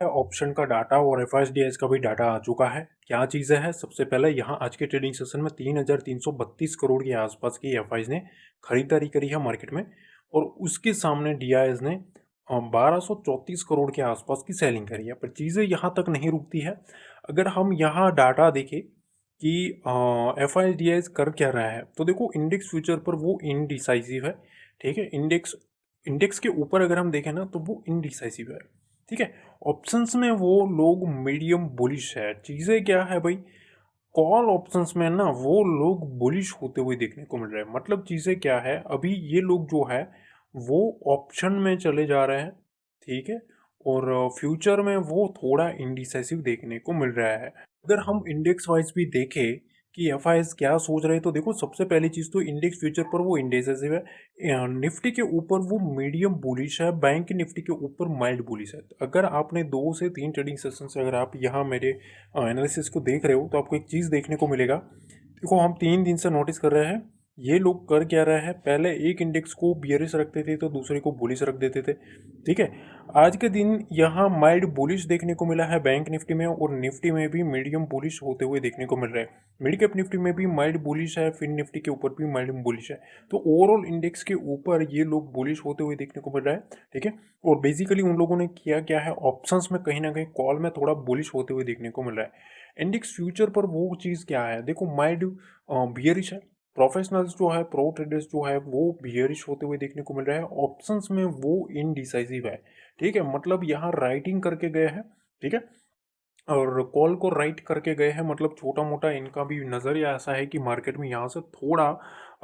Option का data और एफआईडीएस का भी डाटा आ चुका है। क्या चीज़ें हैं, सबसे पहले यहाँ आज के ट्रेडिंग सेशन में 3,332 करोड़ के आसपास की एफआईज ने खरीदारी करी है मार्केट में, और उसके सामने डीआईएस ने 1234 करोड़ के आसपास की सेलिंग करी है। पर चीज़ें यहाँ तक नहीं रुकती है। अगर हम यहाँ डाटा देखें कि एफआईडीएस कर क्या रहा है, तो देखो इंडेक्स फ्यूचर पर वो इनडिसाइसिव है। ठीक है, इंडेक्स इंडेक्स के ऊपर अगर हम देखें ना तो वो इनडिसाइसिव है। ठीक है, ऑप्शंस में वो लोग मीडियम बुलिश है। चीज़ें क्या है भाई, कॉल ऑप्शंस में ना वो लोग बुलिश होते हुए देखने को मिल रहे हैं। मतलब चीज़ें क्या है, अभी ये लोग जो है वो ऑप्शन में चले जा रहे हैं। ठीक है, और फ्यूचर में वो थोड़ा इंडिसाइसिव देखने को मिल रहा है। अगर हम इंडेक्स वाइज भी देखें कि एफआईएस क्या सोच रहे हैं, तो देखो सबसे पहली चीज़ तो इंडेक्स फ्यूचर पर वो इंडिसाइसिव है। निफ्टी के ऊपर वो मीडियम बुलिश है, बैंक निफ्टी के ऊपर माइल्ड बुलिश है। अगर आपने 2 से 3 ट्रेडिंग सेशन से अगर आप यहाँ मेरे एनालिसिस को देख रहे हो, तो आपको एक चीज़ देखने को मिलेगा। देखो हम 3 दिन से नोटिस कर रहे हैं ये लोग कर क्या रहे हैं, पहले एक इंडेक्स को बियरिश रखते थे तो दूसरे को बुलिश रख देते थे। ठीक है, आज के दिन यहाँ माइल्ड बुलिश देखने को मिला है बैंक निफ्टी में, और निफ्टी में भी मीडियम बुलिश होते हुए देखने को मिल रहा है। मिड कैप निफ्टी में भी माइल्ड बुलिश है, फिर निफ्टी के ऊपर भी माइल्ड बुलिश है। तो ओवरऑल इंडेक्स के ऊपर ये लोग बुलिश होते हुए देखने को मिल रहा है। ठीक है, और बेसिकली उन लोगों ने किया क्या है, ऑप्शंस में कहीं ना कहीं कॉल में थोड़ा बुलिश होते हुए देखने को मिल रहा है। इंडेक्स फ्यूचर पर वो चीज़ क्या है, देखो माइल्ड बियरिश है। प्रोफेशनल्स जो है, प्रो ट्रेडर्स जो है वो बियरिश होते हुए देखने को मिल रहा है। ऑप्शंस में वो इनडिसाइसिव है। ठीक है, मतलब यहाँ राइटिंग करके गए हैं। ठीक है, और कॉल को राइट करके गए हैं। मतलब छोटा मोटा इनका भी नज़रिया ऐसा है कि मार्केट में यहाँ से थोड़ा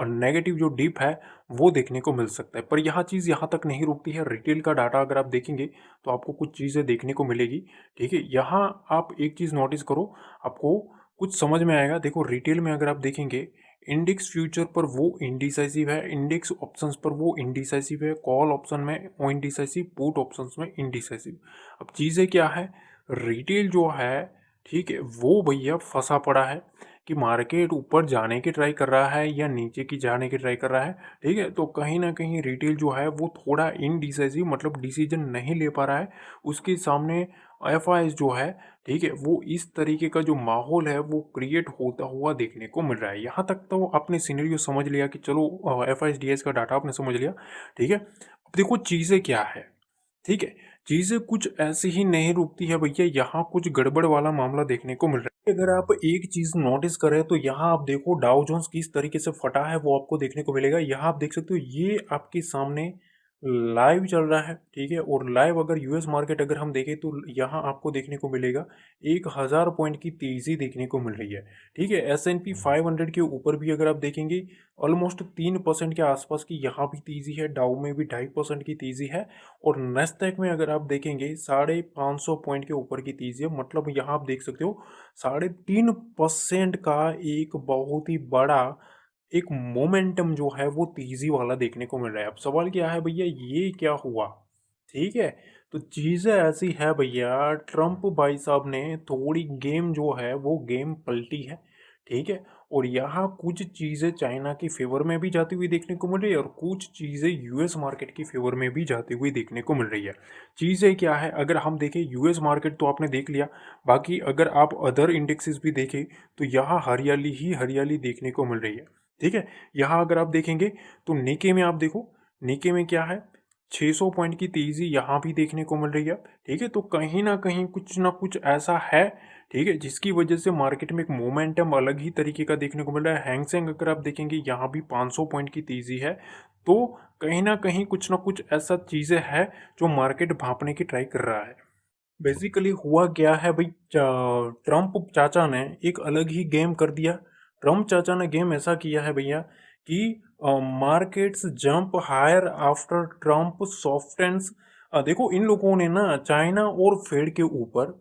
नेगेटिव जो डिप है वो देखने को मिल सकता है। पर यह चीज़ यहाँ तक नहीं रुकती है। रिटेल का डाटा अगर आप देखेंगे तो आपको कुछ चीज़ें देखने को मिलेगी। ठीक है, यहाँ आप एक चीज़ नोटिस करो, आपको कुछ समझ में आएगा। देखो रिटेल में अगर आप देखेंगे, इंडेक्स फ्यूचर पर वो इंडिसाइसिव है, इंडेक्स ऑप्शंस पर वो इंडिसाइसिव है, कॉल ऑप्शन में वो इंडिसाइसिव, पुट ऑप्शंस में इंडिसाइसिव। अब चीज़ें क्या है, रिटेल जो है, ठीक है, वो भैया फंसा पड़ा है कि मार्केट ऊपर जाने की ट्राई कर रहा है या नीचे की जाने की ट्राई कर रहा है। ठीक है, तो कहीं ना कहीं रिटेल जो है वो थोड़ा इनडिसाइसिव, मतलब डिसीजन नहीं ले पा रहा है। उसके सामने एफआईएस जो है, ठीक है, वो इस तरीके का जो माहौल है वो क्रिएट होता हुआ देखने को मिल रहा है। यहाँ तक तो आपने सिनेरियो समझ लिया कि चलो एफआईडीएस का डाटा आपने समझ लिया। ठीक है, अब देखो चीज़ें क्या है। ठीक है, चीज़ें कुछ ऐसे ही नहीं रुकती है भैया, यहाँ कुछ गड़बड़ वाला मामला देखने को मिल रहा है। अगर आप एक चीज़ नोटिस करें तो यहाँ आप देखो डाउ जोन्स किस तरीके से फटा है वो आपको देखने को मिलेगा। यहाँ आप देख सकते हो ये आपके सामने लाइव चल रहा है। ठीक है, और लाइव अगर यूएस मार्केट अगर हम देखें तो यहाँ आपको देखने को मिलेगा 1,000 पॉइंट की तेज़ी देखने को मिल रही है। ठीक है, S&P 500 के ऊपर भी अगर आप देखेंगे ऑलमोस्ट 3% के आसपास की यहाँ भी तेज़ी है, डाउ में भी 2.5% की तेज़ी है, और नेस्डैक में अगर आप देखेंगे 550 पॉइंट के ऊपर की तेज़ी है। मतलब यहाँ आप देख सकते हो 3.5% का एक बहुत ही बड़ा एक मोमेंटम जो है वो तेज़ी वाला देखने को मिल रहा है। अब सवाल क्या है भैया, ये क्या हुआ। ठीक है, तो चीज़ें ऐसी है भैया, ट्रम्प भाई साहब ने थोड़ी गेम जो है वो गेम पलटी है। ठीक है, और यहाँ कुछ चीज़ें चाइना की फेवर में भी जाती हुई देखने को मिल रही है, और कुछ चीज़ें यूएस मार्केट की फेवर में भी जाती हुई देखने को मिल रही है। चीज़ें क्या है, अगर हम देखें यूएस मार्केट तो आपने देख लिया, बाकी अगर आप अदर इंडेक्सेस भी देखें तो यहाँ हरियाली ही हरियाली देखने को मिल रही है। ठीक है, यहाँ अगर आप देखेंगे तो निके में आप देखो, निके में क्या है, 600 पॉइंट की तेज़ी यहाँ भी देखने को मिल रही है। ठीक है, तो कहीं ना कुछ ऐसा है, ठीक है, जिसकी वजह से मार्केट में एक मोमेंटम अलग ही तरीके का देखने को मिल रहा है। हैंगसेंग अगर आप देखेंगे यहाँ भी 500 पॉइंट की तेज़ी है। तो कहीं ना कुछ ऐसा चीज़ें है जो मार्केट भांपने की ट्राई कर रहा है। बेसिकली हुआ क्या है भाई, ट्रम्प चाचा ने एक अलग ही गेम कर दिया। ट्रम्प चाचा ने गेम ऐसा किया है भैया कि markets jump higher after Trump softens. देखो इन लोगों ने ना चाइना और फेड के ऊपर,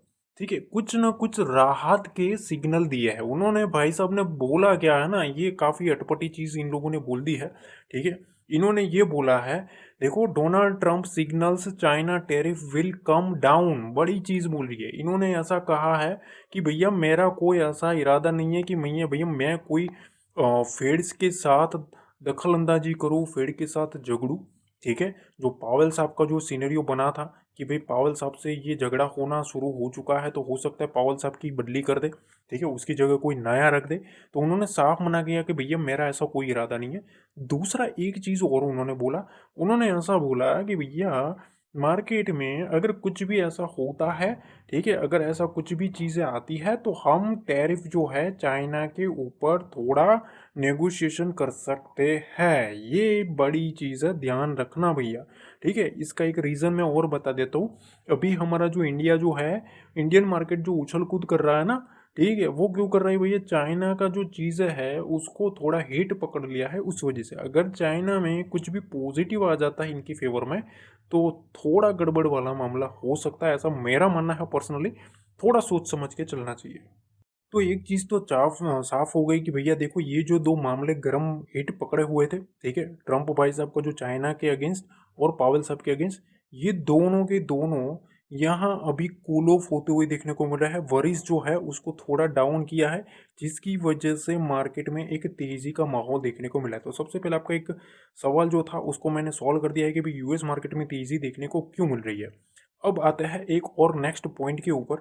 ठीक है, कुछ ना कुछ राहत के सिग्नल दिए हैं उन्होंने। भाई साहब ने बोला क्या है ना, ये काफ़ी अटपटी चीज़ इन लोगों ने बोल दी है। ठीक है, इन्होंने ये बोला है, देखो Donald Trump signals China tariff will come down, बड़ी चीज़ बोल रही है। इन्होंने ऐसा कहा है कि भैया मेरा कोई ऐसा इरादा नहीं है कि भैया मैं कोई फेड्स के साथ दखल अंदाजी करूँ, फेड के साथ झगड़ूँ। ठीक है, जो पावेल साहब का जो सिनेरियो बना था कि भाई पावेल साहब से ये झगड़ा होना शुरू हो चुका है, तो हो सकता है पावेल साहब की बदली कर दे, ठीक है, उसकी जगह कोई नया रख दे। तो उन्होंने साफ मना किया कि भैया मेरा ऐसा कोई इरादा नहीं है। दूसरा एक चीज़ और उन्होंने बोला, उन्होंने ऐसा बोला कि भैया मार्केट में अगर कुछ भी ऐसा होता है, ठीक है, अगर ऐसा कुछ भी चीज़ें आती है तो हम टैरिफ जो है चाइना के ऊपर थोड़ा नेगोशिएशन कर सकते हैं। ये बड़ी चीज़ है, ध्यान रखना भैया, ठीक है। इसका एक रीज़न मैं और बता देता हूँ। अभी हमारा जो इंडिया जो है, इंडियन मार्केट जो उछल कूद कर रहा है ना, ठीक है, वो क्यों कर रहा है भैया, चाइना का जो चीज़ है उसको थोड़ा हिट पकड़ लिया है उस वजह से। अगर चाइना में कुछ भी पॉजिटिव आ जाता है इनकी फेवर में, तो थोड़ा गड़बड़ वाला मामला हो सकता है, ऐसा मेरा मानना है पर्सनली। थोड़ा सोच समझ के चलना चाहिए। तो एक चीज़ तो साफ साफ हो गई कि भैया देखो, ये जो दो मामले गरम हिट पकड़े हुए थे, ठीक है, ट्रम्प भाई साहब का जो चाइना के अगेंस्ट और पावेल साहब के अगेंस्ट, ये दोनों के दोनों यहाँ अभी कूल ऑफ होते हुए देखने को मिल रहा है। वरिस जो है उसको थोड़ा डाउन किया है, जिसकी वजह से मार्केट में एक तेजी का माहौल देखने को मिला है। तो सबसे पहले आपका एक सवाल जो था उसको मैंने सॉल्व कर दिया है कि भाई यूएस मार्केट में तेजी देखने को क्यों मिल रही है। अब आते हैं एक और नेक्स्ट पॉइंट के ऊपर।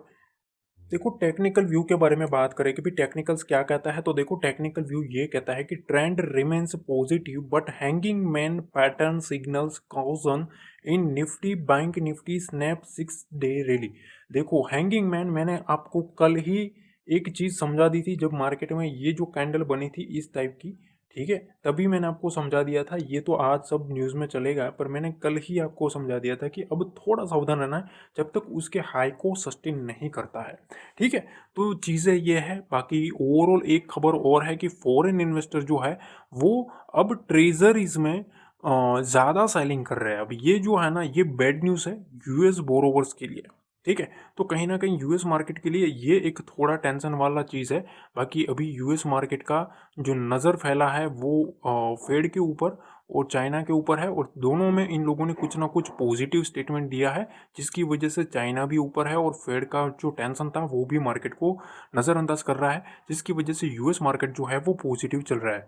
देखो टेक्निकल व्यू के बारे में बात करें कि भी टेक्निकल्स क्या कहता है, तो देखो टेक्निकल व्यू ये कहता है कि trend remains positive but hanging man pattern signals caution in Nifty Bank Nifty snap 6 day rally. देखो हैंगिंग मैन मैंने आपको कल ही एक चीज समझा दी थी, जब मार्केट में ये जो कैंडल बनी थी इस टाइप की, ठीक है, तभी मैंने आपको समझा दिया था। ये तो आज सब न्यूज़ में चलेगा, पर मैंने कल ही आपको समझा दिया था कि अब थोड़ा सावधान रहना है जब तक उसके हाई को सस्टेन नहीं करता है, ठीक है। तो चीज़ें ये है। बाकी ओवरऑल एक खबर और है कि फॉरेन इन्वेस्टर जो है वो अब ट्रेजरीज में ज़्यादा सेलिंग कर रहे हैं। अब ये जो है ना, ये बैड न्यूज़ है यूएस बोरोवर्स के लिए, ठीक है। तो कहीं ना कहीं यूएस मार्केट के लिए ये एक थोड़ा टेंशन वाला चीज़ है। बाकी अभी यूएस मार्केट का जो नज़र फैला है वो फेड के ऊपर और चाइना के ऊपर है, और दोनों में इन लोगों ने कुछ ना कुछ पॉजिटिव स्टेटमेंट दिया है, जिसकी वजह से चाइना भी ऊपर है और फेड का जो टेंशन था वो भी मार्केट को नज़रअंदाज कर रहा है, जिसकी वजह से यूएस मार्केट जो है वो पॉजिटिव चल रहा है।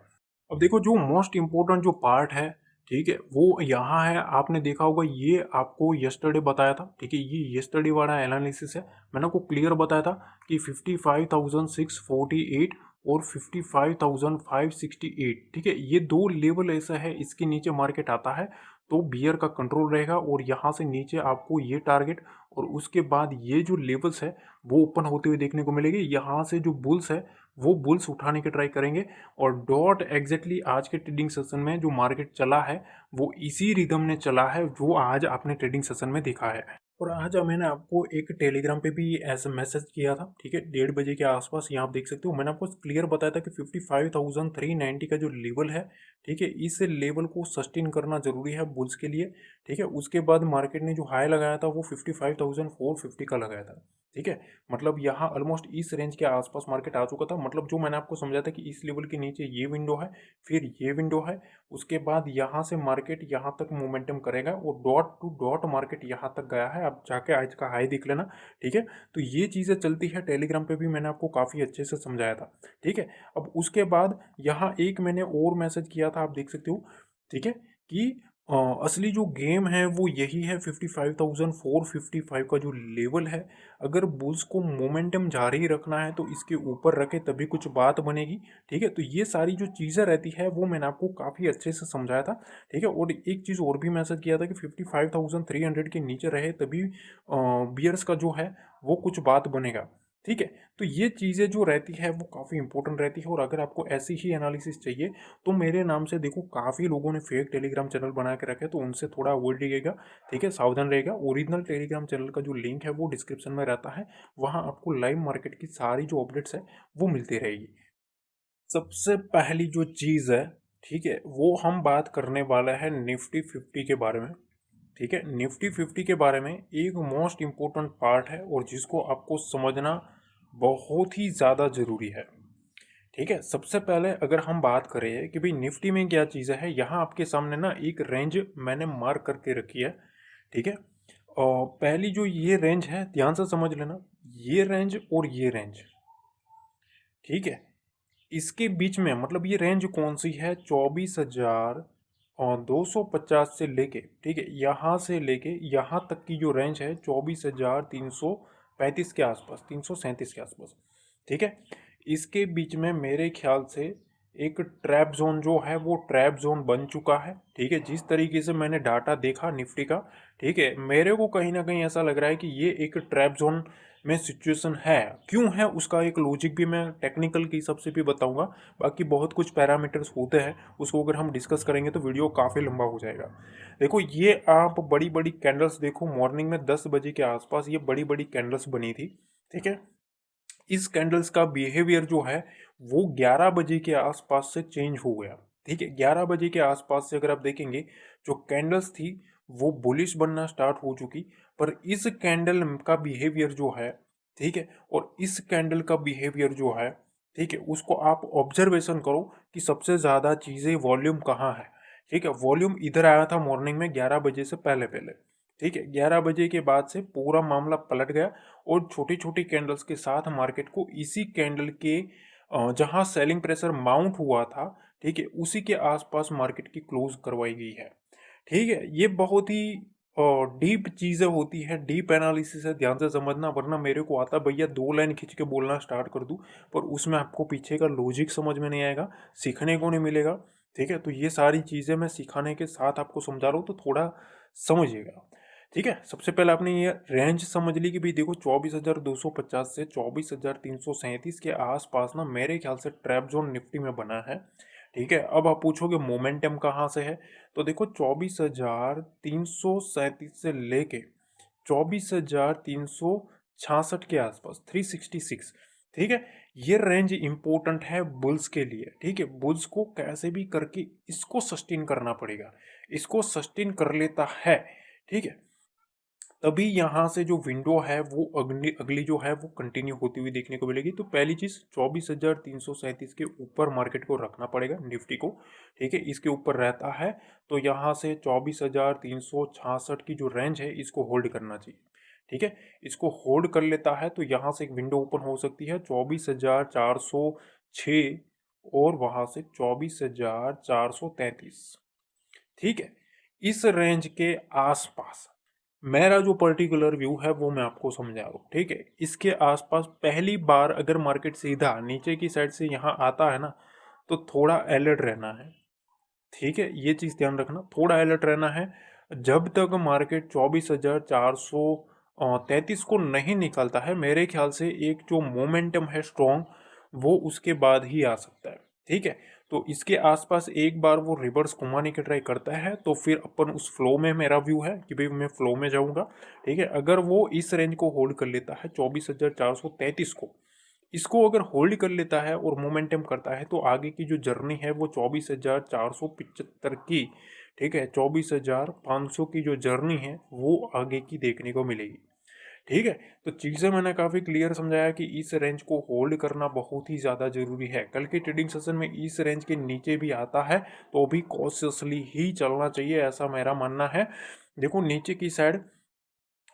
अब देखो जो मोस्ट इम्पोर्टेंट जो पार्ट है, ठीक है, वो यहाँ है। आपने देखा होगा, ये आपको यस्टरडे बताया था, ठीक है, ये यस्टरडे वाला एनालिसिस है। मैंने आपको क्लियर बताया था कि 55,648 और 55,568, ठीक है, ये दो लेवल ऐसा है, इसके नीचे मार्केट आता है तो बियर का कंट्रोल रहेगा, और यहाँ से नीचे आपको ये टारगेट और उसके बाद ये जो लेवल्स है वो ओपन होते हुए देखने को मिलेगी। यहाँ से जो बुल्स है वो बुल्स उठाने की ट्राई करेंगे, और डॉट एग्जैक्टली आज के ट्रेडिंग सेशन में जो मार्केट चला है वो इसी रिदम ने चला है जो आज आपने ट्रेडिंग सेशन में देखा है। और आज मैंने आपको एक टेलीग्राम पे भी ऐसा मैसेज किया था, ठीक है, 1:30 बजे के आसपास। यहाँ आप देख सकते हो, मैंने आपको क्लियर बताया था कि 55,390 का जो लेवल है, ठीक है, इस लेवल को सस्टेन करना जरूरी है बुल्स के लिए, ठीक है। उसके बाद मार्केट ने जो हाई लगाया था वो 55,450 का लगाया था, ठीक है। मतलब यहाँ ऑलमोस्ट इस रेंज के आसपास मार्केट आ चुका था। मतलब जो मैंने आपको समझा था कि इस लेवल के नीचे ये विंडो है, फिर ये विंडो है, उसके बाद यहाँ से मार्केट यहाँ तक मोमेंटम करेगा, और डॉट टू डॉट मार्केट यहाँ तक गया है। अब जाके आज का हाई देख लेना, ठीक है। तो ये चीज़ें चलती है, टेलीग्राम पे भी मैंने आपको काफ़ी अच्छे से समझाया था, ठीक है। अब उसके बाद यहाँ एक मैंने और मैसेज किया था, आप देख सकते हो, ठीक है, कि असली जो गेम है वो यही है, 55,455 का जो लेवल है। अगर बुल्स को मोमेंटम जारी रखना है तो इसके ऊपर रखे तभी कुछ बात बनेगी, ठीक है। तो ये सारी जो चीज़ें रहती है वो मैंने आपको काफ़ी अच्छे से समझाया था, ठीक है। और एक चीज़ और भी मैसेज किया था कि 55,300 के नीचे रहे तभी बियर्स का जो है वो कुछ बात बनेगा, ठीक है। तो ये चीज़ें जो रहती है वो काफ़ी इंपॉर्टेंट रहती है। और अगर आपको ऐसी ही एनालिसिस चाहिए तो मेरे नाम से देखो, काफ़ी लोगों ने फेक टेलीग्राम चैनल बना के रखे, तो उनसे थोड़ा अवॉइड रहिएगा, ठीक है, सावधान रहेगा। ओरिजिनल टेलीग्राम चैनल का जो लिंक है वो डिस्क्रिप्शन में रहता है, वहाँ आपको लाइव मार्केट की सारी जो अपडेट्स है वो मिलती रहेगी। सबसे पहली जो चीज़ है, ठीक है, वो हम बात करने वाला है निफ्टी 50 के बारे में, ठीक है। निफ्टी 50 के बारे में एक मोस्ट इम्पोर्टेंट पार्ट है और जिसको आपको समझना बहुत ही ज़्यादा ज़रूरी है, ठीक है। सबसे पहले अगर हम बात करें कि भाई निफ्टी में क्या चीज़ है, यहाँ आपके सामने ना एक रेंज मैंने मार्क करके रखी है, ठीक है। और पहली जो ये रेंज है, ध्यान से समझ लेना, ये रेंज और ये रेंज, ठीक है, इसके बीच में मतलब ये रेंज कौन सी है, 24,000 और 250 से लेके, ठीक है, यहाँ से लेके यहाँ तक की जो रेंज है 24,335 के आसपास, 337 के आसपास, ठीक है। इसके बीच में मेरे ख्याल से एक ट्रैप जोन जो है वो ट्रैप जोन बन चुका है, ठीक है। जिस तरीके से मैंने डाटा देखा निफ्टी का, ठीक है, मेरे को कहीं ना कहीं ऐसा लग रहा है कि ये एक ट्रैप जोन में सिचुएशन है। क्यों है उसका एक लॉजिक भी मैं टेक्निकल के हिसाब से भी बताऊंगा। बाकी बहुत कुछ पैरामीटर्स होते हैं, उसको अगर हम डिस्कस करेंगे तो वीडियो काफ़ी लंबा हो जाएगा। देखो ये आप बड़ी बड़ी कैंडल्स देखो, मॉर्निंग में 10 बजे के आसपास ये बड़ी बड़ी कैंडल्स बनी थी, ठीक है। इस कैंडल्स का बिहेवियर जो है वो 11 बजे के आसपास से चेंज हो गया, ठीक है। 11 बजे के आसपास से अगर आप देखेंगे जो कैंडल्स थी वो बुलिश बनना स्टार्ट हो चुकी, पर इस कैंडल का बिहेवियर जो है, ठीक है, और इस कैंडल का बिहेवियर जो है, ठीक है, उसको आप ऑब्जर्वेशन करो कि सबसे ज़्यादा चीज़ें वॉल्यूम कहाँ है, ठीक है। वॉल्यूम इधर आया था मॉर्निंग में 11 बजे से पहले पहले, ठीक है। 11 बजे के बाद से पूरा मामला पलट गया और छोटी छोटी कैंडल्स के साथ मार्केट को इसी कैंडल के जहां सेलिंग प्रेशर माउंट हुआ था, ठीक है, उसी के आसपास मार्केट की क्लोज करवाई गई है, ठीक है। ये बहुत ही डीप चीज़ें होती है, डीप एनालिसिस है, ध्यान से समझना, वरना मेरे को आता भैया 2 लाइन खींच के बोलना स्टार्ट कर दूं, पर उसमें आपको पीछे का लॉजिक समझ में नहीं आएगा, सीखने को नहीं मिलेगा, ठीक है। तो ये सारी चीज़ें मैं सिखाने के साथ आपको समझा रहा हूँ, तो थोड़ा समझिएगा, ठीक है। सबसे पहले आपने ये रेंज समझ ली कि भाई देखो 24,250 से 24,337 के आसपास ना मेरे ख्याल से ट्रैप जोन निफ्टी में बना है, ठीक है। अब आप पूछोगे मोमेंटम कहाँ से है, तो देखो 24,337 से लेके 24,366 के आसपास, 366, ठीक है। ये रेंज इंपॉर्टेंट है बुल्स के लिए, ठीक है। बुल्स को कैसे भी करके इसको सस्टेन करना पड़ेगा, इसको सस्टेन कर लेता है, ठीक है, तभी यहाँ से जो विंडो है वो अगली अगली जो है वो कंटिन्यू होती हुई देखने को मिलेगी। तो पहली चीज़ 24,337 के ऊपर मार्केट को रखना पड़ेगा निफ्टी को, ठीक है। इसके ऊपर रहता है तो यहाँ से 24,366 की जो रेंज है इसको होल्ड करना चाहिए, ठीक है। इसको होल्ड कर लेता है तो यहाँ से एक विंडो ओपन हो सकती है 24,406 और वहाँ से 24,433, ठीक है। इस रेंज के आसपास मेरा जो पर्टिकुलर व्यू है वो मैं आपको समझा रहा हूँ, ठीक है। इसके आसपास पहली बार अगर मार्केट सीधा नीचे की साइड से यहाँ आता है ना, तो थोड़ा अलर्ट रहना है, ठीक है। ये चीज़ ध्यान रखना, थोड़ा अलर्ट रहना है। जब तक मार्केट 24,433 को नहीं निकलता है, मेरे ख्याल से एक जो मोमेंटम है स्ट्रॉन्ग, वो उसके बाद ही आ सकता है, ठीक है। तो इसके आसपास एक बार वो रिवर्स घुमाने की ट्राई करता है तो फिर अपन उस फ्लो में, मेरा व्यू है कि भाई मैं फ्लो में जाऊंगा, ठीक है। अगर वो इस रेंज को होल्ड कर लेता है 24,433 को, इसको अगर होल्ड कर लेता है और मोमेंटम करता है तो आगे की जो जर्नी है वो 24,475 की, ठीक है, 24,500 की जो जर्नी है वो आगे की देखने को मिलेगी, ठीक है। तो चीज़ें मैंने काफ़ी क्लियर समझाया कि इस रेंज को होल्ड करना बहुत ही ज़्यादा ज़रूरी है। कल के ट्रेडिंग सेशन में इस रेंज के नीचे भी आता है तो भी कॉशियसली ही चलना चाहिए, ऐसा मेरा मानना है। देखो नीचे की साइड,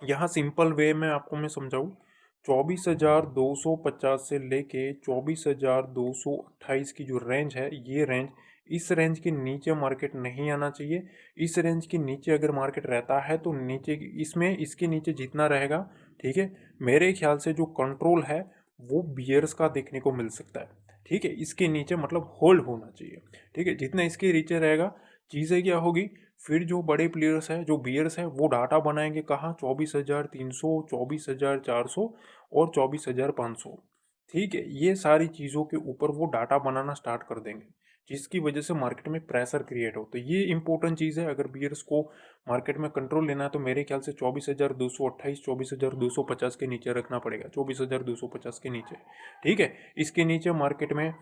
यहाँ सिंपल वे में आपको मैं समझाऊँ, 24,250 से लेके 24,228 की जो रेंज है, ये रेंज, इस रेंज के नीचे मार्केट नहीं आना चाहिए। इस रेंज के नीचे अगर मार्केट रहता है तो नीचे इसमें इसके नीचे जितना रहेगा, ठीक है, मेरे ख्याल से जो कंट्रोल है वो बियर्स का देखने को मिल सकता है, ठीक है। इसके नीचे मतलब होल्ड होना चाहिए, ठीक है। जितना इसके नीचे रहेगा चीज़ें क्या होगी, फिर जो बड़े प्लेयर्स हैं, जो बियर्स हैं, वो डाटा बनाएंगे कहाँ, 24,300, 24,400 और 24,500, ठीक है। ये सारी चीज़ों के ऊपर वो डाटा बनाना स्टार्ट कर देंगे, जिसकी वजह से मार्केट में प्रेशर क्रिएट हो। तो ये इंपॉर्टेंट चीज़ है, अगर बियर्स को मार्केट में कंट्रोल लेना है तो मेरे ख्याल से 24,228, 24,250 के नीचे रखना पड़ेगा, 24,250 के नीचे, ठीक है। इसके नीचे मार्केट में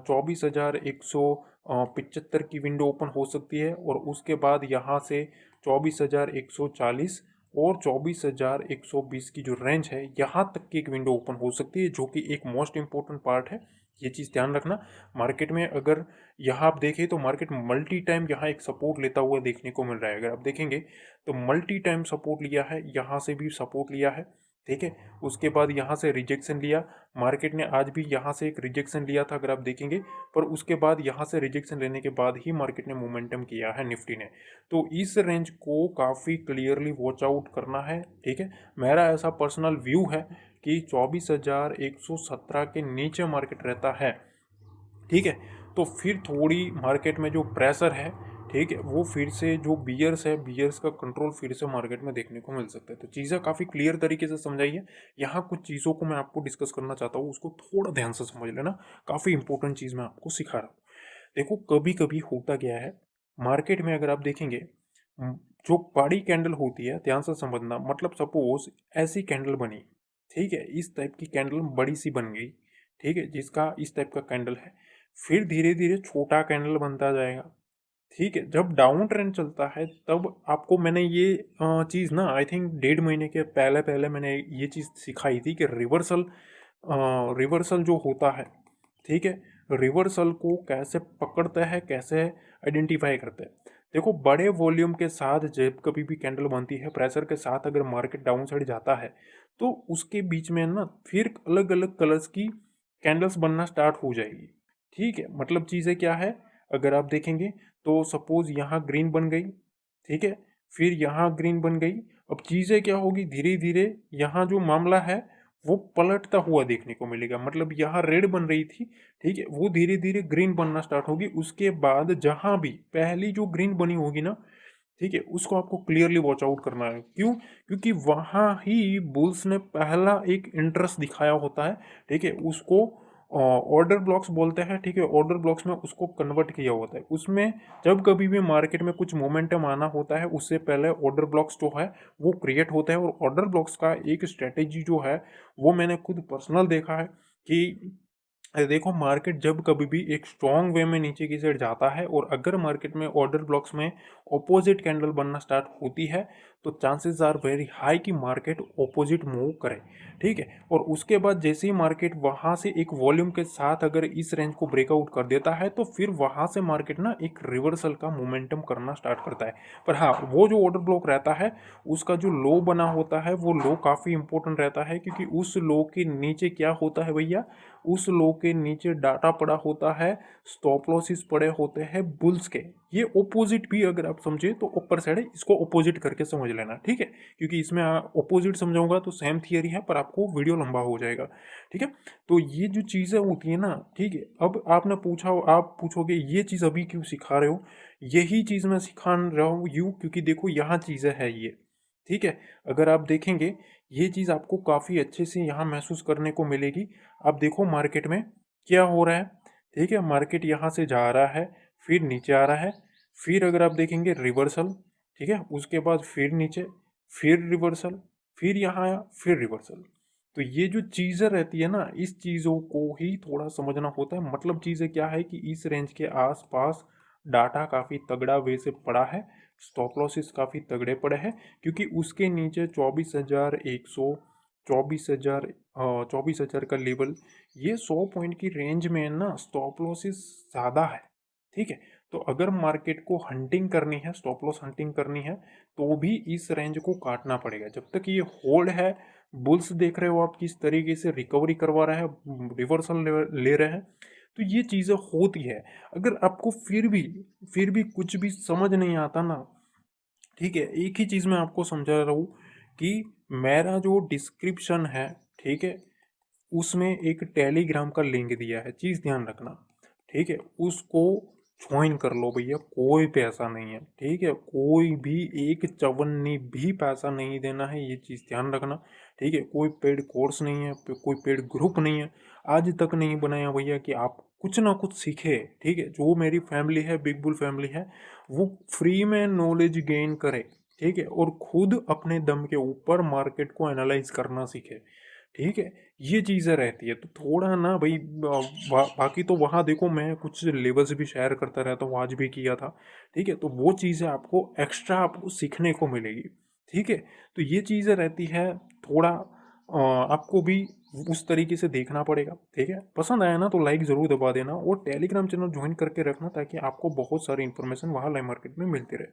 24,175 की विंडो ओपन हो सकती है और उसके बाद यहाँ से 24,140 और 24,120 की जो रेंज है यहाँ तक की एक विंडो ओपन हो सकती है, जो कि एक मोस्ट इंपॉर्टेंट पार्ट है। ये चीज़ ध्यान रखना। मार्केट में अगर यहाँ आप देखें तो मार्केट मल्टी टाइम यहाँ एक सपोर्ट लेता हुआ देखने को मिल रहा है। अगर आप देखेंगे तो मल्टी टाइम सपोर्ट लिया है, यहाँ से भी सपोर्ट लिया है, ठीक है। उसके बाद यहाँ से रिजेक्शन लिया, मार्केट ने आज भी यहाँ से एक रिजेक्शन लिया था अगर आप देखेंगे, पर उसके बाद यहाँ से रिजेक्शन लेने के बाद ही मार्केट ने मोमेंटम किया है निफ्टी ने। तो इस रेंज को काफ़ी क्लियरली वॉच आउट करना है, ठीक है। मेरा ऐसा पर्सनल व्यू है कि 24,117 के नीचे मार्केट रहता है, ठीक है, तो फिर थोड़ी मार्केट में जो प्रेशर है, ठीक है, वो फिर से जो बियर्स है, बियर्स का कंट्रोल फिर से मार्केट में देखने को मिल सकता है। तो चीज़ें काफ़ी क्लियर तरीके से समझाई है। यहाँ कुछ चीज़ों को मैं आपको डिस्कस करना चाहता हूँ, उसको थोड़ा ध्यान से समझ लेना। काफ़ी इंपॉर्टेंट चीज़ मैं आपको सिखा रहा हूँ। देखो कभी कभी होता क्या है मार्केट में, अगर आप देखेंगे जो बड़ी कैंडल होती है, ध्यान से समझना, मतलब सपोज ऐसी कैंडल बनी, ठीक है, इस टाइप की कैंडल बड़ी सी बन गई, ठीक है, जिसका इस टाइप का कैंडल है, फिर धीरे धीरे छोटा कैंडल बनता जाएगा, ठीक है। जब डाउन ट्रेंड चलता है तब आपको मैंने ये चीज़ ना आई थिंक 1.5 महीने के पहले पहले मैंने ये चीज़ सिखाई थी कि रिवर्सल, रिवर्सल जो होता है, ठीक है, रिवर्सल को कैसे पकड़ता है, कैसे आइडेंटिफाई करता है। देखो बड़े वॉल्यूम के साथ जब कभी भी कैंडल बनती है, प्रेशर के साथ अगर मार्केट डाउन साइड जाता है, तो उसके बीच में ना फिर अलग अलग कलर्स की कैंडल्स बनना स्टार्ट हो जाएगी, ठीक है। मतलब चीज़ें क्या है, अगर आप देखेंगे तो सपोज यहाँ ग्रीन बन गई, ठीक है, फिर यहाँ ग्रीन बन गई। अब चीज़ें क्या होगी, धीरे धीरे यहाँ जो मामला है वो पलटता हुआ देखने को मिलेगा। मतलब यहाँ रेड बन रही थी, ठीक है, वो धीरे धीरे ग्रीन बनना स्टार्ट होगी। उसके बाद जहाँ भी पहली जो ग्रीन बनी होगी ना, ठीक है, उसको आपको क्लियरली वॉच आउट करना है। क्यों? क्योंकि वहाँ ही बुल्स ने पहला एक इंटरेस्ट दिखाया होता है, ठीक है, उसको ऑर्डर ब्लॉक्स बोलते हैं, ठीक है, ऑर्डर ब्लॉक्स में उसको कन्वर्ट किया होता है। उसमें जब कभी भी मार्केट में कुछ मोमेंटम आना होता है, उससे पहले ऑर्डर ब्लॉक्स जो है वो क्रिएट होता है। और ऑर्डर ब्लॉक्स का एक स्ट्रेटेजी जो है वो मैंने खुद पर्सनल देखा है कि देखो मार्केट जब कभी भी एक स्ट्रॉन्ग वे में नीचे की साइड जाता है और अगर मार्केट में ऑर्डर ब्लॉक्स में ऑपोजिट कैंडल बनना स्टार्ट होती है, तो चांसेस आर वेरी हाई कि मार्केट ऑपोजिट मूव करे, ठीक है। और उसके बाद जैसे ही मार्केट वहां से एक वॉल्यूम के साथ अगर इस रेंज को ब्रेकआउट कर देता है, तो फिर वहां से मार्केट ना एक रिवर्सल का मोमेंटम करना स्टार्ट करता है। पर हाँ, वो जो ऑर्डर ब्लॉक रहता है उसका जो लो बना होता है, वो लो काफ़ी इंपॉर्टेंट रहता है, क्योंकि उस लो के नीचे क्या होता है भैया, उस लो के नीचे डाटा पड़ा होता है, स्टॉप लॉसेस पड़े होते हैं बुल्स के। ये ओपोजिट भी अगर आप समझे तो ऊपर साइड है, इसको ओपोजिट करके समझ लेना, ठीक है, क्योंकि इसमें ओपोजिट समझाऊंगा तो सेम थियरी है पर आपको वीडियो लंबा हो जाएगा, ठीक है। तो ये जो चीज़ें होती है ना, ठीक है, अब आपने पूछा, आप पूछोगे ये चीज़ अभी क्यों सिखा रहे हो, यही चीज़ मैं सिखा रहा हूँ यूँ, क्योंकि देखो यहाँ चीज़ें है ये, ठीक है। अगर आप देखेंगे ये चीज़ आपको काफ़ी अच्छे से यहाँ महसूस करने को मिलेगी। आप देखो मार्केट में क्या हो रहा है, ठीक है, मार्केट यहाँ से जा रहा है, फिर नीचे आ रहा है, फिर अगर आप देखेंगे रिवर्सल, ठीक है, उसके बाद फिर नीचे, फिर रिवर्सल, फिर यहाँ आया, फिर रिवर्सल। तो ये जो चीज़ें रहती है ना, इस चीज़ों को ही थोड़ा समझना होता है। मतलब चीज़ें क्या है कि इस रेंज के आसपास डाटा काफ़ी तगड़ा वे से पड़ा है, स्टॉप लॉसेस काफ़ी तगड़े पड़े हैं, क्योंकि उसके नीचे 24,100, 24,000 का लेवल, ये 100 पॉइंट की रेंज में ना स्टॉप लॉसेस ज़्यादा है, ठीक है। तो अगर मार्केट को हंटिंग करनी है, स्टॉप लॉस हंटिंग करनी है, तो भी इस रेंज को काटना पड़ेगा। जब तक ये होल्ड है, बुल्स देख रहे हो आप किस तरीके से रिकवरी करवा रहे हैं, रिवर्सल ले रहे हैं, तो ये चीज़ें होती है। अगर आपको फिर भी कुछ भी समझ नहीं आता ना, ठीक है, एक ही चीज़ मैं आपको समझा रहा हूँ कि मेरा जो डिस्क्रिप्शन है, ठीक है, उसमें एक टेलीग्राम का लिंक दिया है, चीज़ ध्यान रखना, ठीक है, उसको ज्वाइन कर लो भैया। कोई पैसा नहीं है, ठीक है, कोई भी एक चवन्नी भी पैसा नहीं देना है, ये चीज़ ध्यान रखना, ठीक है। कोई पेड कोर्स नहीं है, कोई पेड ग्रुप नहीं है, आज तक नहीं बनाया भैया कि आप कुछ ना कुछ सीखे, ठीक है। जो मेरी फैमिली है, बिग बुल फैमिली है, वो फ्री में नॉलेज गेन करे, ठीक है, और खुद अपने दम के ऊपर मार्केट को एनालाइज करना सीखे, ठीक है। ये चीज़ें रहती है। तो थोड़ा ना भाई बाकी तो वहाँ देखो मैं कुछ लेवल्स भी शेयर करता रहता हूँ, आज भी किया था, ठीक है। तो वो चीज़ें आपको एक्स्ट्रा आपको सीखने को मिलेगी, ठीक है। तो ये चीज़ें रहती है, थोड़ा आपको भी उस तरीके से देखना पड़ेगा, ठीक है। पसंद आया ना तो लाइक ज़रूर दबा देना और टेलीग्राम चैनल ज्वाइन करके रखना, ताकि आपको बहुत सारी इन्फॉर्मेशन वहाँ लाइव मार्केट में मिलती रहे।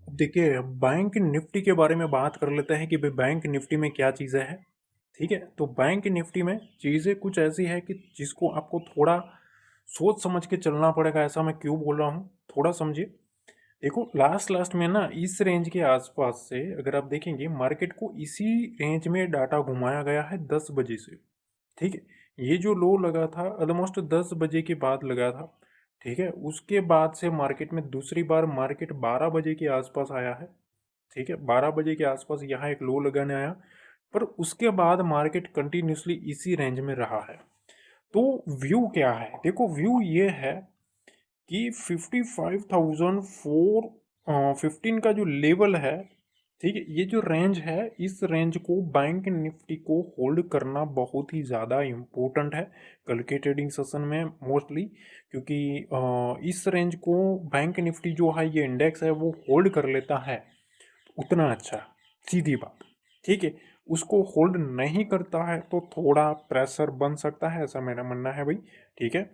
अब देखिए बैंक निफ्टी के बारे में बात कर लेते हैं कि भाई बैंक निफ्टी में क्या चीज़ें हैं। ठीक है, तो बैंक निफ्टी में चीज़ें कुछ ऐसी है कि जिसको आपको थोड़ा सोच समझ के चलना पड़ेगा। ऐसा मैं क्यों बोल रहा हूँ, थोड़ा समझिए। देखो लास्ट लास्ट में ना इस रेंज के आसपास से अगर आप देखेंगे मार्केट को इसी रेंज में डाटा घुमाया गया है 10 बजे से। ठीक है, ये जो लो लगा था ऑलमोस्ट 10 बजे के बाद लगा था। ठीक है, उसके बाद से मार्केट में दूसरी बार मार्केट 12 बजे के आसपास आया है। ठीक है, 12 बजे के आसपास यहाँ एक लो लगाने आया, पर उसके बाद मार्केट कंटिन्यूसली इसी रेंज में रहा है। तो व्यू क्या है, देखो व्यू ये है कि 55,415 का जो लेवल है, ठीक है, ये जो रेंज है इस रेंज को बैंक निफ्टी को होल्ड करना बहुत ही ज़्यादा इम्पोर्टेंट है कल के ट्रेडिंग सेशन में मोस्टली। क्योंकि इस रेंज को बैंक निफ्टी जो है ये इंडेक्स है वो होल्ड कर लेता है उतना अच्छा, सीधी बात। ठीक है, उसको होल्ड नहीं करता है तो थोड़ा प्रेशर बन सकता है, ऐसा मेरा मानना है भाई। ठीक है,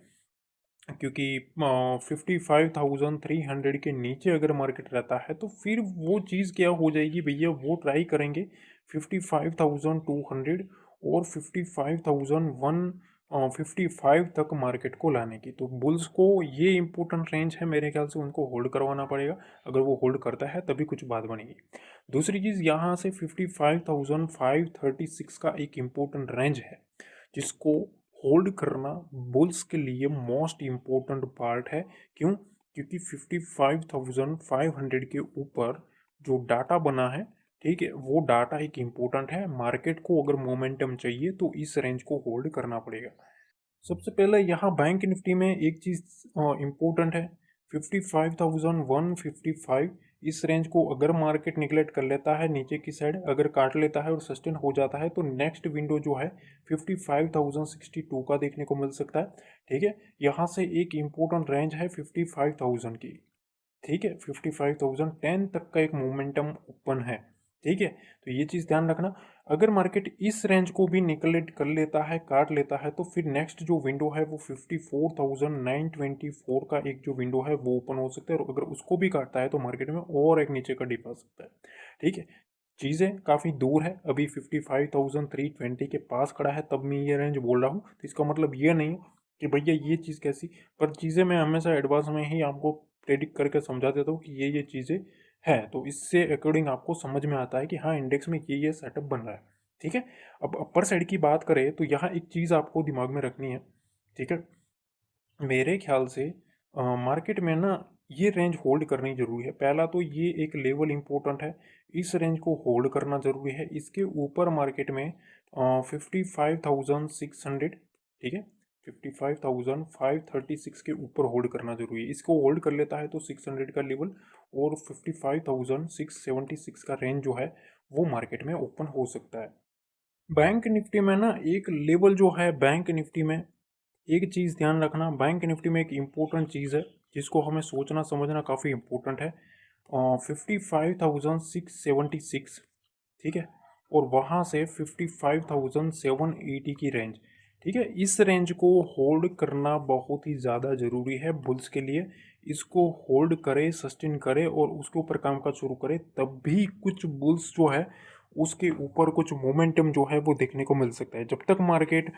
क्योंकि 55,300 के नीचे अगर मार्केट रहता है तो फिर वो चीज़ क्या हो जाएगी भैया, वो ट्राई करेंगे 55,200 और 55,155 तक मार्केट को लाने की। तो बुल्स को ये इंपॉर्टेंट रेंज है मेरे ख्याल से, उनको होल्ड करवाना पड़ेगा। अगर वो होल्ड करता है तभी कुछ बात बनेगी। दूसरी चीज़ यहाँ से 55,536 का एक इम्पोर्टेंट रेंज है जिसको होल्ड करना बुल्स के लिए मोस्ट इम्पोर्टेंट पार्ट है। क्यों? क्योंकि 55,500 के ऊपर जो डाटा बना है, ठीक है, वो डाटा एक इम्पोर्टेंट है। मार्केट को अगर मोमेंटम चाहिए तो इस रेंज को होल्ड करना पड़ेगा। सबसे पहले यहाँ बैंक निफ्टी में एक चीज़ इम्पोर्टेंट है, 55,155 इस रेंज को अगर मार्केट निगलेक्ट कर लेता है, नीचे की साइड अगर काट लेता है और सस्टेन हो जाता है तो नेक्स्ट विंडो जो है 55,062 का देखने को मिल सकता है। ठीक है, यहाँ से एक इम्पोर्टेंट रेंज है 55,000 की। ठीक है, 55,010 तक का एक मोमेंटम ओपन है। ठीक है, तो ये चीज़ ध्यान रखना। अगर मार्केट इस रेंज को भी निकलेक्ट कर लेता है, काट लेता है, तो फिर नेक्स्ट जो विंडो है वो 54,924 का एक जो विंडो है वो ओपन हो सकता है, और अगर उसको भी काटता है तो मार्केट में और एक नीचे का डिप आ सकता है। ठीक है, चीज़ें काफ़ी दूर है, अभी 55,320 के पास खड़ा है तब मैं ये रेंज बोल रहा हूँ। तो इसका मतलब ये नहीं कि भैया ये चीज़ कैसी, पर चीज़ें मैं हमेशा एडवांस में ही आपको प्रेडिक्ट करके समझा देता हूँ कि ये चीज़ें हैं, तो इससे अकॉर्डिंग आपको समझ में आता है कि हाँ इंडेक्स में ये सेटअप बन रहा है। ठीक है, अब अपर साइड की बात करें तो यहाँ एक चीज़ आपको दिमाग में रखनी है। ठीक है, मेरे ख्याल से मार्केट में ना ये रेंज होल्ड करनी जरूरी है। पहला तो ये एक लेवल इंपॉर्टेंट है, इस रेंज को होल्ड करना जरूरी है। इसके ऊपर मार्केट में 55,600, ठीक है, 55,536 के ऊपर होल्ड करना जरूरी है। इसको होल्ड कर लेता है तो 600 का लेवल और 55,676 का रेंज जो है वो मार्केट में ओपन हो सकता है। बैंक निफ्टी में ना एक लेवल जो है, बैंक निफ्टी में एक चीज़ ध्यान रखना, बैंक निफ्टी में एक इम्पोर्टेंट चीज़ है जिसको हमें सोचना समझना काफ़ी इम्पोर्टेंट है। 55,676, ठीक है, और वहाँ से 55,780 की रेंज। ठीक है, इस रेंज को होल्ड करना बहुत ही ज़्यादा ज़रूरी है बुल्स के लिए। इसको होल्ड करे, सस्टेन करे और उसके ऊपर काम काज शुरू करे, तब भी कुछ बुल्स जो है उसके ऊपर कुछ मोमेंटम जो है वो देखने को मिल सकता है। जब तक मार्केट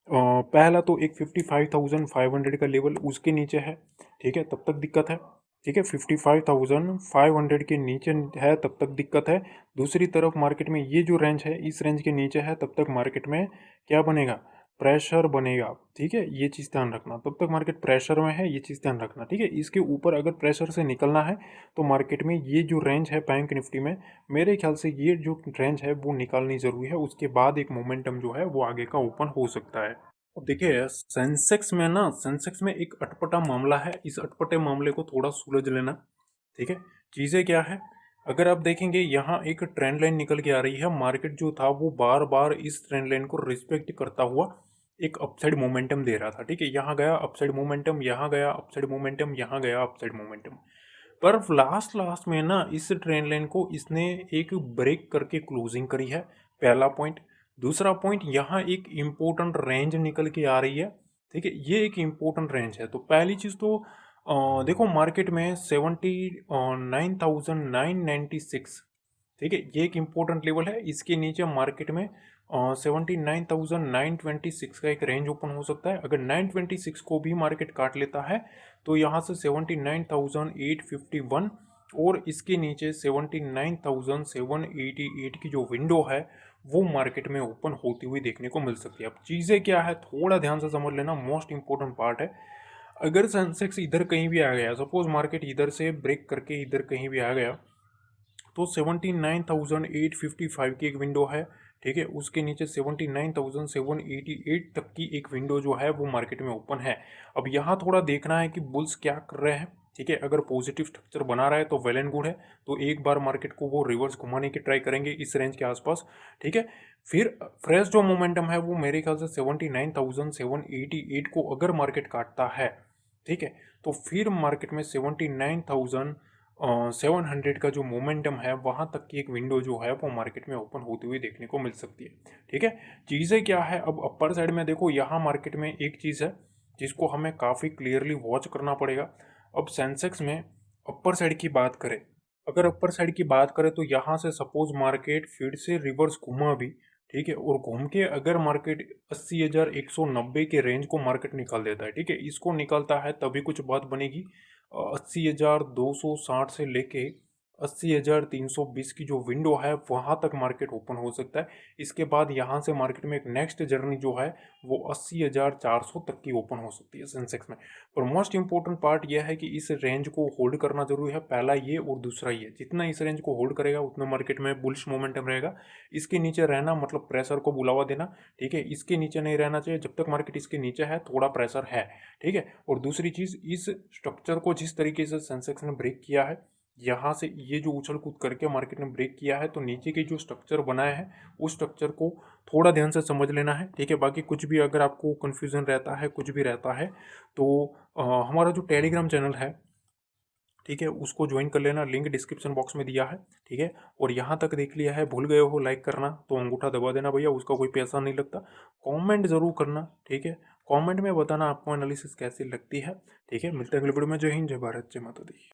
पहला तो एक 55,500 का लेवल उसके नीचे है, ठीक है, तब तक दिक्कत है। ठीक है, 55,500 के नीचे है तब तक दिक्कत है। दूसरी तरफ मार्केट में ये जो रेंज है इस रेंज के नीचे है तब तक मार्केट में क्या बनेगा, प्रेशर बनेगा। ठीक है, ये चीज़ ध्यान रखना, तब तक मार्केट प्रेशर में है, ये चीज़ ध्यान रखना। ठीक है, इसके ऊपर अगर प्रेशर से निकलना है तो मार्केट में ये जो रेंज है बैंक निफ्टी में, मेरे ख्याल से ये जो रेंज है वो निकालनी ज़रूरी है। उसके बाद एक मोमेंटम जो है वो आगे का ओपन हो सकता है। अब देखिए सेंसेक्स में ना, सेंसेक्स में एक अटपटा मामला है, इस अटपटे मामले को थोड़ा सुलझ लेना। ठीक है, चीज़ें क्या है, अगर आप देखेंगे यहाँ एक ट्रेंड लाइन निकल के आ रही है, मार्केट जो था वो बार बार इस ट्रेंड लाइन को रिस्पेक्ट करता हुआ एक अपसाइड मोमेंटम दे रहा था। ठीक है, यहाँ गया अपसाइड मोमेंटम, यहाँ गया अपसाइड मोमेंटम, यहाँ गया अपसाइड मोमेंटम, पर लास्ट लास्ट में ना इस ट्रेंड लाइन को इसने एक ब्रेक करके क्लोजिंग करी है, पहला पॉइंट। दूसरा पॉइंट, यहाँ एक इम्पोर्टेंट रेंज निकल के आ रही है। ठीक है, ये एक इम्पोर्टेंट रेंज है। तो पहली चीज़ तो देखो मार्केट में 79,996, ठीक है, ये एक इम्पोर्टेंट लेवल है। इसके नीचे मार्केट में 79,926 का एक रेंज ओपन हो सकता है। अगर 926 को भी मार्केट काट लेता है तो यहाँ से 79,851 और इसके नीचे 79,788 की जो विंडो है वो मार्केट में ओपन होती हुई देखने को मिल सकती है। अब चीज़ें क्या है थोड़ा ध्यान से समझ लेना, मोस्ट इंपॉर्टेंट पार्ट है। अगर सेंसेक्स इधर कहीं भी आ गया, सपोज मार्केट इधर से ब्रेक करके इधर कहीं भी आ गया, तो 79,855 की एक विंडो है। ठीक है, उसके नीचे 79,788 तक की एक विंडो जो है वो मार्केट में ओपन है। अब यहाँ थोड़ा देखना है कि बुल्स क्या कर रहे हैं। ठीक है, अगर पॉजिटिव स्ट्रक्चर बना रहा है तो वेल एंड गुड है, तो एक बार मार्केट को वो रिवर्स घुमाने की ट्राई करेंगे इस रेंज के आसपास। ठीक है, फिर फ्रेश जो मोमेंटम है वो मेरे ख्याल से 79,788 को अगर मार्केट काटता है, ठीक है, तो फिर मार्केट में 79,700 का जो मोमेंटम है वहां तक की एक विंडो जो है वो मार्केट में ओपन होती हुई देखने को मिल सकती है। ठीक है, चीज़ें क्या है, अब अपर साइड में देखो, यहाँ मार्केट में एक चीज़ है जिसको हमें काफ़ी क्लियरली वॉच करना पड़ेगा। अब सेंसेक्स में अपर साइड की बात करें, अगर अपर साइड की बात करें तो यहाँ से सपोज मार्केट फिर से रिवर्स घूमा भी, ठीक है, और घूम के अगर मार्केट 80,190 के रेंज को मार्केट निकाल देता है, ठीक है, इसको निकालता है तभी कुछ बात बनेगी। 80,260 से लेके 80,320 की जो विंडो है वहां तक मार्केट ओपन हो सकता है। इसके बाद यहाँ से मार्केट में एक नेक्स्ट जर्नी जो है वो 80,400 तक की ओपन हो सकती है सेंसेक्स में। पर मोस्ट इंपॉर्टेंट पार्ट यह है कि इस रेंज को होल्ड करना जरूरी है, पहला ये और दूसरा ये, जितना इस रेंज को होल्ड करेगा उतना मार्केट में बुलिश मोमेंटम रहेगा। इसके नीचे रहना मतलब प्रेशर को बुलावा देना। ठीक है, इसके नीचे नहीं रहना चाहिए, जब तक मार्केट इसके नीचे है थोड़ा प्रेशर है। ठीक है, और दूसरी चीज, इस स्ट्रक्चर को जिस तरीके से सेंसेक्स ने ब्रेक किया है, यहाँ से ये जो उछल कूद करके मार्केट ने ब्रेक किया है, तो नीचे के जो स्ट्रक्चर बनाया है उस स्ट्रक्चर को थोड़ा ध्यान से समझ लेना है। ठीक है, बाकी कुछ भी अगर आपको कन्फ्यूजन रहता है, कुछ भी रहता है, तो हमारा जो टेलीग्राम चैनल है, ठीक है, उसको ज्वाइन कर लेना, लिंक डिस्क्रिप्शन बॉक्स में दिया है। ठीक है, और यहाँ तक देख लिया है, भूल गए हो लाइक करना तो अंगूठा दबा देना भैया, उसका कोई पैसा नहीं लगता। कमेंट जरूर करना, ठीक है, कमेंट में बताना आपको एनालिसिस कैसी लगती है। ठीक है, मिलते हैं अगले वीडियो में। जय हिंद, जय भारत, जय माता दी।